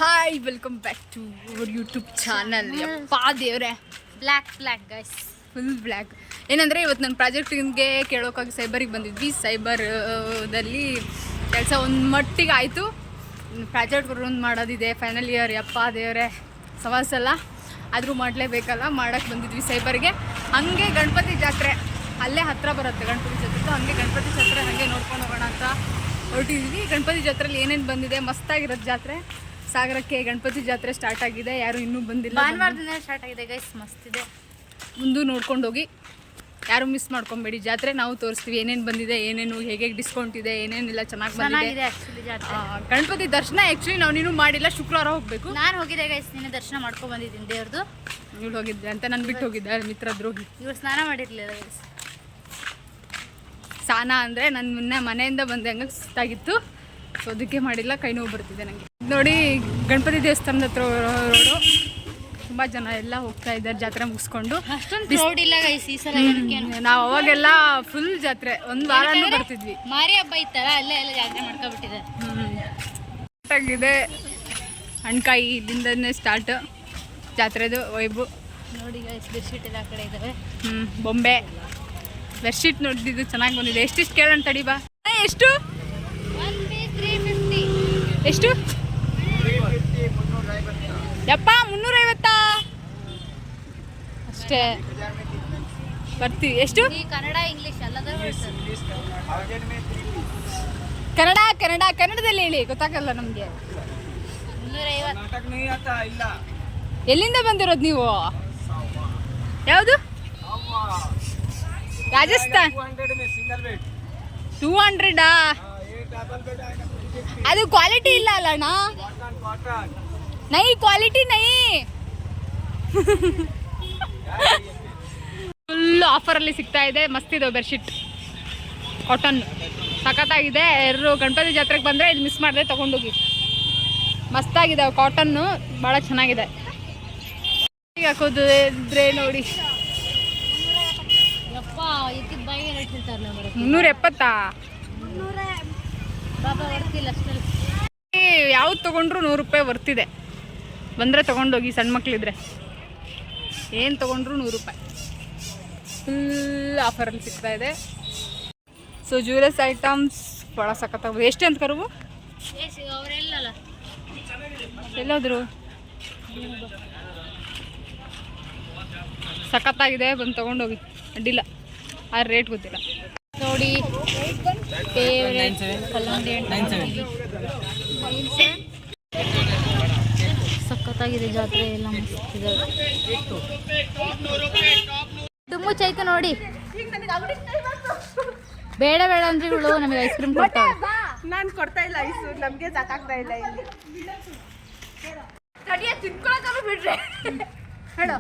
Hi welcome back to our YouTube channel. ಯಪ್ಪಾ ದೇವ್ರೆ, black guys, full black. ಏನಂದರೆ ಇವತ್ತು ನನ್ನ ಪ್ರಾಜೆಕ್ಟಿಗೆ ಕೇಳೋಕ್ಕಾಗಿ ಸೈಬರಿಗೆ ಬಂದಿದ್ವಿ. ಸೈಬರ್ದಲ್ಲಿ ಕೆಲಸ ಒಂದು ಮಟ್ಟಿಗೆ ಆಯಿತು. ಪ್ರಾಜೆಕ್ಟ್ ರನ್ ಮಾಡೋದಿದೆ, ಫೈನಲ್ ಇಯರ್. ಯಪ್ಪಾ ದೇವ್ರೆ, ಸವಾಸಲ್ಲ, ಆದರೂ ಮಾಡಲೇಬೇಕಲ್ಲ, ಮಾಡೋಕ್ಕೆ ಬಂದಿದ್ವಿ ಸೈಬರ್ಗೆ. ಹಂಗೆ ಗಣಪತಿ ಜಾತ್ರೆ ಅಲ್ಲೇ ಹತ್ತಿರ ಬರುತ್ತೆ, ಗಣಪತಿ ಜಾತ್ರೆ. ಹಂಗೆ ಗಣಪತಿ ಜಾತ್ರೆ ಹಾಗೆ ನೋಡ್ಕೊಂಡು ಹೋಗೋಣ ಅಂತ ಹೊರಟಿದ್ವಿ. ಗಣಪತಿ ಜಾತ್ರೆಯಲ್ಲಿ ಏನೇನು ಬಂದಿದೆ, ಮಸ್ತಾಗಿರೋದು ಜಾತ್ರೆ. ಸಾಗರಕ್ಕೆ ಗಣಪತಿ ಜಾತ್ರೆ ಸ್ಟಾರ್ಟ್ ಆಗಿದೆ, ಯಾರು ಇನ್ನೂ ಬಂದಿಲ್ಲ. ಭಾನುವಾರದಿಂದ ಸ್ಟಾರ್ಟ್ ಆಗಿದೆ ಗೈಸ್, ಮಸ್ತ್ ಇದೆ. ಮುಂದೆ ನೋಡ್ಕೊಂಡು ಹೋಗಿ, ಯಾರು ಮಿಸ್ ಮಾಡ್ಕೊಬೇಡಿ. ಜಾತ್ರೆ ನಾವು ತೋರಿಸ್ತೀವಿ, ಏನೇನು ಬಂದಿದೆ, ಏನೇನು ಹೇಗೆ ಡಿಸ್ಕೌಂಟ್ ಇದೆ, ಏನೇನಿಲ್ಲ ಚೆನ್ನಾಗಿ ಬಂದಿದೆ. ಆ್ಯಕ್ಚುಲಿ ಜಾತ್ರೆ ಗಣಪತಿ ದರ್ಶನ ಆ್ಯಕ್ಚುಲಿ ನಾವು ನೀನು ಮಾಡಿಲ್ಲ, ಶುಕ್ರವಾರ ಹೋಗಬೇಕು. ನಾನು ಹೋಗಿದ್ದೆ ಗೈಸ್, ನಿನ್ನೆ ದರ್ಶನ ಮಾಡ್ಕೊಂಡು ಬಂದಿದ್ದೀನಿ ದೇವ್ರದ್ದು. ಇವಳು ಹೋಗಿದ್ದೆ ಅಂತ ನಾನು ಬಿಟ್ಟು ಹೋಗಿದ್ದೆ, ಮಿತ್ರ ದ್ರೋಹಿ. ಇವ್ರು ಸ್ನಾನ ಮಾಡಿರಲಿಲ್ಲ ಗೈಸ್. ಸ್ನಾನ ಅಂದರೆ ನನ್ನ ಮೊನ್ನೆ ಮನೆಯಿಂದ ಬಂದೆ, ಹಂಗೆ ಸುಸ್ತಾಗಿತ್ತು, ಸೊ ಅದಕ್ಕೆ ಮಾಡಿಲ್ಲ. ಕೈ ನೋವು ಬರ್ತಿದೆ ನನಗೆ. ನೋಡಿ, ಗಣಪತಿ ದೇವಸ್ಥಾನದ ಹತ್ರ ರೋಡು, ತುಂಬ ಜನ ಎಲ್ಲ ಹೋಗ್ತಾ ಇದ್ದಾರೆ ಜಾತ್ರೆ ಮುಗಿಸ್ಕೊಂಡು. ಅಷ್ಟೊಂದು ಕ್ರೌಡ್ ಇಲ್ಲ ಗೈಸ್ ಈ ಸಲ. ನಾವು ಅವಾಗೆಲ್ಲ ಫುಲ್ ಜಾತ್ರೆ, ಒಂದು ವಾರನೂ ಬರ್ತಿದ್ವಿ. ಮಾರಿ ಹಬ್ಬ ಇತ್ತಲ್ಲ, ಅಲ್ಲೇ ಎಲ್ಲ ಜಾತ್ರೆ ಮಾಡ್ಕೊಬಿಟ್ಟಿದೆ. ಆಗಿದೆ ಹಣ್ಕಾಯಿ, ಇಲ್ಲಿಂದನೇ ಸ್ಟಾರ್ಟ್ ಜಾತ್ರೆದು ವೈಬು. ನೋಡಿ ಗೈಸ್, ಬೆಡ್ಶೀಟ್ ಎಲ್ಲ ಆ ಕಡೆ ಇದ್ದಾವೆ. ಬೊಂಬೆ ಬೆಡ್ಶೀಟ್ ನೋಡಿದ್ದು ಚೆನ್ನಾಗಿ ಬಂದಿದೆ. ಎಷ್ಟಿಷ್ಟು ಕೇಳೋಣ ತಡಿ ಬಾ. ಎಷ್ಟು 350. ಎಷ್ಟು? ಯಪ್ಪ, 350 ಅಷ್ಟೇ ಬರ್ತೀವಿ. ಎಷ್ಟು? ಕನ್ನಡ ಇಂಗ್ಲಿಷ್ ಎಲ್ಲದೂ ಕನ್ನಡದಲ್ಲಿ ಹೇಳಿ, ಗೊತ್ತಾಗಲ್ಲ ನಮಗೆ. 350. ಎಲ್ಲಿಂದ ಬಂದಿರೋದು ನೀವು? ಯಾವುದು? ರಾಜಸ್ಥಾನ್. 200 ಅದು ಕ್ವಾಲಿಟಿ ಇಲ್ಲ ಅಲ್ಲ ಅಣ್ಣ. ನೈ ಕ್ವಾಲಿಟಿ ನೈ. ಫುಲ್ ಆಫರಲ್ಲಿ ಸಿಗ್ತಾ ಇದೆ. ಮಸ್ತ್ ಇದಾವೆ ಬೆಡ್ಶೀಟ್, ಕಾಟನ್ ಸಖತ್ತಾಗಿದೆ. ಎಲ್ಲರೂ ಗಣಪತಿ ಜಾತ್ರೆಗೆ ಬಂದರೆ ಇದು ಮಿಸ್ ಮಾಡಿದೆ, ತೊಗೊಂಡೋಗಿ. ಮಸ್ತಾಗಿದ್ದಾವೆ, ಕಾಟನ್ನು ಭಾಳ ಚೆನ್ನಾಗಿದೆ. ಈಗ ಹಾಕೋದು ಇದ್ರೆ ನೋಡಿ. ಯಪ್ಪ, ಇದಕ್ಕೆ ಬಾಯಿಗೆ ರೇಟ್ ಹೇಳ್ತಾರಲ್ಲ ಬರೋ 370. ಬಾಬಾ ಬರ್ತಿಲ್ಲ ಅಷ್ಟಲ್ಲಿ. ಯಾವ್ದು ತೊಗೊಂಡ್ರು 100 ರೂಪಾಯಿ ವರ್ತಿದೆ. ಬಂದರೆ ತೊಗೊಂಡೋಗಿ, ಸಣ್ಣ ಮಕ್ಕಳಿದ್ರೆ ಏನು ತೊಗೊಂಡ್ರು 100 ರೂಪಾಯಿ. ಫುಲ್ ಆಫರಲ್ಲಿ ಸಿಗ್ತಾ ಇದೆ. ಸೊ ಜ್ಯುವೆಲರ್ಸ್ ಐಟಮ್ಸ್ ಭಾಳ ಸಖತ್ತಾಗ್ಬೋದು. ಎಷ್ಟು ಅಂತ ಕರುವು? ಅವರೆಲ್ಲಲ್ಲ ಎಲ್ಲೋದ್ರು? ಸಖತ್ತಾಗಿದೆ, ಬಂದು ತೊಗೊಂಡೋಗಿ, ಅಡ್ಡಿಲ್ಲ. ಆ ರೇಟ್ ಗೊತ್ತಿಲ್ಲ ನೋಡಿ. ಸಖತ್ತಾಗಿದೆ ಜಾತ್ರೆ ಎಲ್ಲ, ಮಸ್ತ್ ಇದೆ. ತುಂಬ ಚೈತು ನೋಡಿ. ಬೇಡ ಅಂದ್ರೆ ಇವಳು ನಮಗೆ ಐಸ್ ಕ್ರೀಮ್ ಕೊಡ್ತಾಳೆ. ನಾನು ಕೊಡ್ತಾ ಇಲ್ಲ ಐಸು, ನಮಗೆ ಸಾಕಾಗ್ತಾ ಇಲ್ಲ ಇಲ್ಲಿ.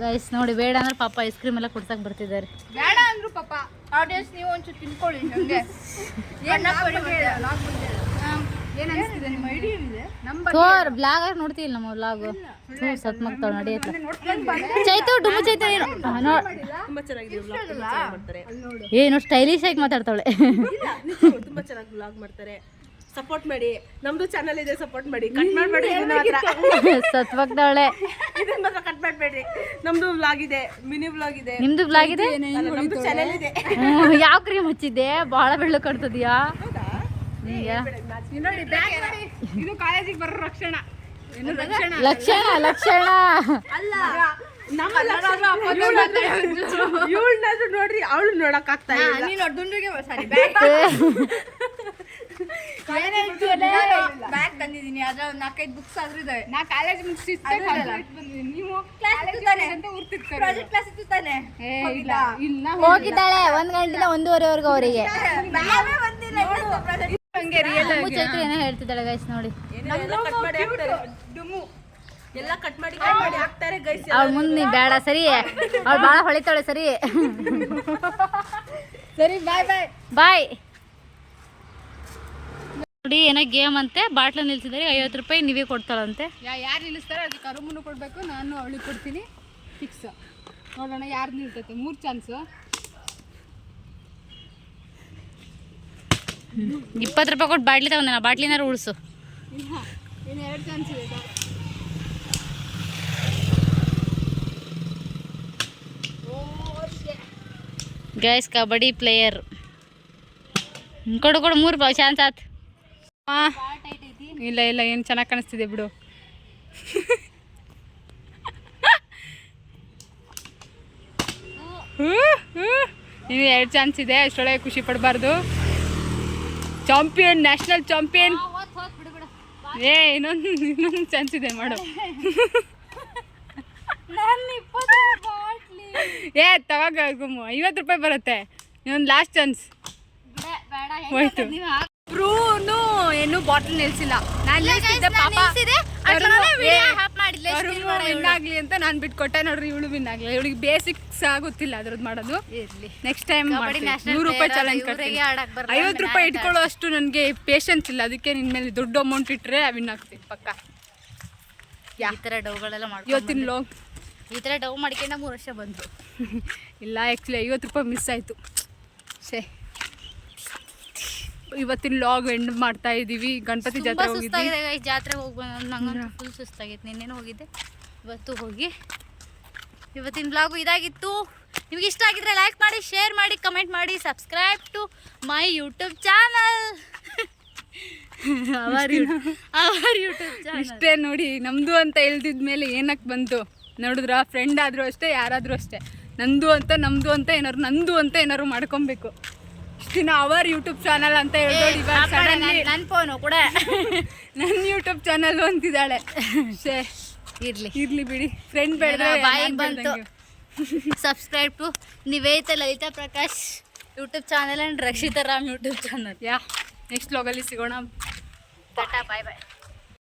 ಗೈಸ್ ನೋಡಿ, ಬೇಡ ಅಂದ್ರೆ ಪಾಪ ಐಸ್ ಕ್ರೀಮ್ ಎಲ್ಲ ಕೊಡ್ಸಕ್ ಬರ್ತಿದ್ದಾರೆ. ಬೇಡ ಅಂದ್ರು ಪಾಪ. ಆಡಿಯನ್ಸ್ ನೀವು ಒಂಚೂರು ತಿನ್ಕೊಳ್ಳಿ. ನನಗೆ ಏನು ಅನಿಸ್ತಿದೆ ನಿಮ್ಮ ಐಡಿಯಾ ಇದೆ? ತೋರ್ ಬ್ಲಾಗ್ ನೋಡ್ತಿಲ್ಲ ನಮ್ಮ ವ್ಲಾಗು. ಸತ್ ಮಗ್ತಾವ್ ನಡೆಯತ್ತ. ಚೈತು ಡುಮ್ಮು ಚೈತು ಏನು ತುಂಬಾ ಚೆನ್ನಾಗಿದೆ ವ್ಲಾಗ್ ಮಾಡ್ತಾರೆ. ಏನು ಸ್ಟೈಲಿಶ್ ಆಗಿ ಮಾತಾಡ್ತಾಳೆ. ತುಂಬಾ ಚೆನ್ನಾಗಿ ವ್ಲಾಗ್ ಮಾಡ್ತಾರೆ. ಸಪೋರ್ಟ್ ಮಾಡಿ, ನಮ್ದು ಚಾನಲ್ ಇದೆ, ಸಪೋರ್ಟ್ ಮಾಡಿ. ಕಟ್ ಮಾಡಬೇಡಿ, ಸತ್ ಮಗ್ತಾವಳೆ. ಇದನ್ನ ಮಾತ್ರ ಕಟ್ ಮಾಡಬೇಡ್ರಿ. ನಮ್ದು ವ್ಲಾಗ್ ಇದೆ, ಮಿನಿ ವ್ಲಾಗ್ ಇದೆ. ನಿಮ್ದು ಬ್ಲಾಗ್ ಇದೆ, ನಮ್ದು ಚಾನಲ್ ಇದೆ. ಯಾವ ಕ್ರೀಮ್ ಹಚ್ಚಿದ್ದೆ? ಬಹಳ ಬೆಳ್ಳು ಕಟ್ತದ್ಯಾ. ನೋಡಿ, ಬ್ಯಾಗ್ ನೋಡಿ, ಇದು ಕಾಲೇಜಿಗೆ ಬರೋ ರಕ್ಷಣ. ಲಕ್ಷಣ ಅಲ್ಲ, ನಮ್ಮ ಇವಳನ್ನಾದ್ರೂ ನೋಡ್ರಿ, ಅವಳು ನೋಡಕ್ ಆಗ್ತಾ ಇಲ್ಲ. ನೀನು ದುಂಡಿಗೆ ಬ್ಯಾಗ್ ತಂದಿದ್ದೀನಿ, ಅದ್ರ 4-5 ಬುಕ್ಸ್ ಆದ್ರೂ ಇದಾವೆ. ನಾ ಕಾಲೇಜ್ ಮುಗಿಸಿ ಬಂದಿದ್ದೀನಿ. ನೀವು ಹೋಗಿದ್ದಾಳೆ 1 ಗಂಟೆಯಿಂದ 1:30 ಅವರಿಗೆ. ಚೈತ್ರ ಏನೋ ಹೇಳ್ತಿದ್ದಾಳೆ ಗೈಸ್ ನೋಡಿ. ಎಲ್ಲ ಕಟ್ ಮಾಡಿ ಹಾಕ್ತಾರೆ ಗೈಸ್. ಅವ್ಳ ಮುಂದೆ ನೀ ಬೇಡ, ಸರಿ? ಅವ್ಳು ಭಾಳ ಹೊಳಿತಾಳೆ, ಸರಿ? ಸರಿ, ಬಾಯ್ ಬಾಯ್ ಬಾಯ್. ನೋಡಿ, ಏನೋ ಗೇಮ್ ಅಂತೆ. ಬಾಟ್ಲ ನಿಲ್ಸಿದ್ದಾರೆ, 50 ರೂಪಾಯಿ ನೀವೇ ಕೊಡ್ತಾಳಂತೆ. ಯಾರು ನಿಲ್ಲಿಸ್ತಾರೆ ಅದಕ್ಕೆ ಅರುಮುನು ಕೊಡಬೇಕು, ನಾನು ಅವಳಿಗೆ ಕೊಡ್ತೀನಿ. ಫಿಕ್ಸ್. ನೋಡೋಣ ಯಾರು ನಿಲ್ತೈತೆ. 3 ಚಾನ್ಸು. 20 ರೂಪಾಯಿ ಕೊಟ್ಟು ಬಾಟ್ಲಿ ತಗೊಂಡೆ. ಬಾಟ್ಲಿನಾರು ಉಳಿಸು. ಇನ್ನು 2 ಚಾನ್ಸ್ ಇದೆ. ಗೈಸ್ ಕಬಡ್ಡಿ ಪ್ಲೇಯರ್ ಕೊಡು ಕೊಡು 3 ಚಾನ್ಸ್ ಆತ್. ಇಲ್ಲ ಇಲ್ಲ ಏನು ಚೆನ್ನಾಗಿ ಕಾಣಿಸ್ತಿದೆ ಬಿಡು. ಇನ್ನು 2 ಚಾನ್ಸ್ ಇದೆ, ಅಷ್ಟೊಳಗೆ ಖುಷಿ ಪಡಬಾರ್ದು. Champion, national champion. ಇನ್ನೊಂದು ಚಾನ್ಸ್ ಇದೆ ಮಾಡು. ತವಾಗ 50 ರೂಪಾಯಿ ಬರುತ್ತೆ. ಇನ್ನೊಂದು ಲಾಸ್ಟ್ ಚಾನ್ಸ್ ಹೋಯ್ತು. ಬ್ರೂನು ಏನು ಬಾಟಲ್ ನಿಲ್ಸಿಲ್ಲ. ನಾನು ನಿಲ್ಸಿದ್ದೆ ಪಾಪ ವಿನ್ ಆಗ್ಲಿ ಅಂತ ನಾನು ಬಿಟ್ಕೊಟ್ಟೆ. ನೋಡ್ರಿ ಇವಳು ವಿನ್ ಆಗ್ಲಿ. ಇವಳಿಗೆ ಬೇಸಿಕ್ಸ್ ಆಗುತ್ತಿಲ್ಲ ಅದ್ರದ್ದು ಮಾಡೋದು. ನೆಕ್ಸ್ಟ್ ಟೈಮ್ 100 ರೂಪಾಯಿ ಚಾಲೆಂಜ್ ಕೊಡ್ತೀನಿ. 50 ರೂಪಾಯಿ ಇಟ್ಕೊಳ್ಳೋ ಅಷ್ಟು ನನಗೆ ಪೇಷನ್ಸ್ ಇಲ್ಲ. ಅದಕ್ಕೆ ನಿನ್ನ ಮೇಲೆ ದೊಡ್ಡ ಅಮೌಂಟ್ ಇಟ್ಟರೆ ವಿನ್ ಆಗ್ತೀನಿ ಪಕ್ಕ. ಈ ಥರ ಡೌಗಳೆಲ್ಲ ಇವತ್ತಿನ ಲೋಗ್ ಈ ಥರ ಡೌ ಮಾಡ್ಕೊಂಡು 3 ವರ್ಷ ಬಂತು. ಇಲ್ಲ ಆ್ಯಕ್ಚುಲಿ 50 ರೂಪಾಯಿ ಮಿಸ್ ಆಯಿತು. ಇವತ್ತಿನ ಲಾಗ್ ಎಂಡ್ ಮಾಡ್ತಾ ಇದ್ದೀವಿ. ಗಣಪತಿ ಜಾತ್ರೆ ಸುಸ್ತಾಗಿದೆ ಜಾತ್ರೆ ಹೋಗಿ ಬಂದು ನಂಗೆ ಫುಲ್ ಸುಸ್ತಾಗಿತ್ತು. ನಿನ್ನೇನು ಹೋಗಿದ್ದೆ, ಇವತ್ತು ಹೋಗಿ. ಇವತ್ತಿನ ಬ್ಲಾಗು ಇದಾಗಿತ್ತು. ನಿಮ್ಗೆ ಇಷ್ಟ ಆಗಿದ್ರೆ ಲೈಕ್ ಮಾಡಿ, ಶೇರ್ ಮಾಡಿ, ಕಮೆಂಟ್ ಮಾಡಿ, subscribe to my YouTube channel. Our YouTube channel ಇಷ್ಟೇ ನೋಡಿ. ನಮ್ಮದು ಅಂತ ಹೇಳ್ದಿದ್ಮೇಲೆ ಏನಕ್ಕೆ ಬಂತು ನೋಡಿದ್ರ? ಫ್ರೆಂಡ್ ಆದರೂ ಅಷ್ಟೇ, ಯಾರಾದರೂ ಅಷ್ಟೇ, ನಂದು ಅಂತ ನಮ್ಮದು ಅಂತ ಏನಾರು, ನಂದು ಅಂತ ಏನಾರು ಮಾಡ್ಕೊಬೇಕು. ದಿನ ಅವರ್ ಯೂಟ್ಯೂಬ್ ಚಾನಲ್ ಅಂತ ಹೇಳ್ದೋಡಿ. ಇವಾಗ ಸಡನ್ಲಿ ನನ್ನ ಫೋನು ಕೂಡ ನನ್ನ ಯೂಟ್ಯೂಬ್ ಚಾನಲ್ ಅಂತಿದ್ದಾಳೆ. ಇರ್ಲಿ ಬಿಡಿ, ಫ್ರೆಂಡ್ ಬೇಡ ಬಾಯಿಗೆ ಬಂತು. Subscribe to Niveditha Lalitha Prakash YouTube channel and Rakshitha Ram YouTube channel. Next ವ್ಲಾಗಲ್ಲಿ ಸಿಗೋಣ. ಟಾಟಾ, ಬಾಯ್ ಬಾಯ್.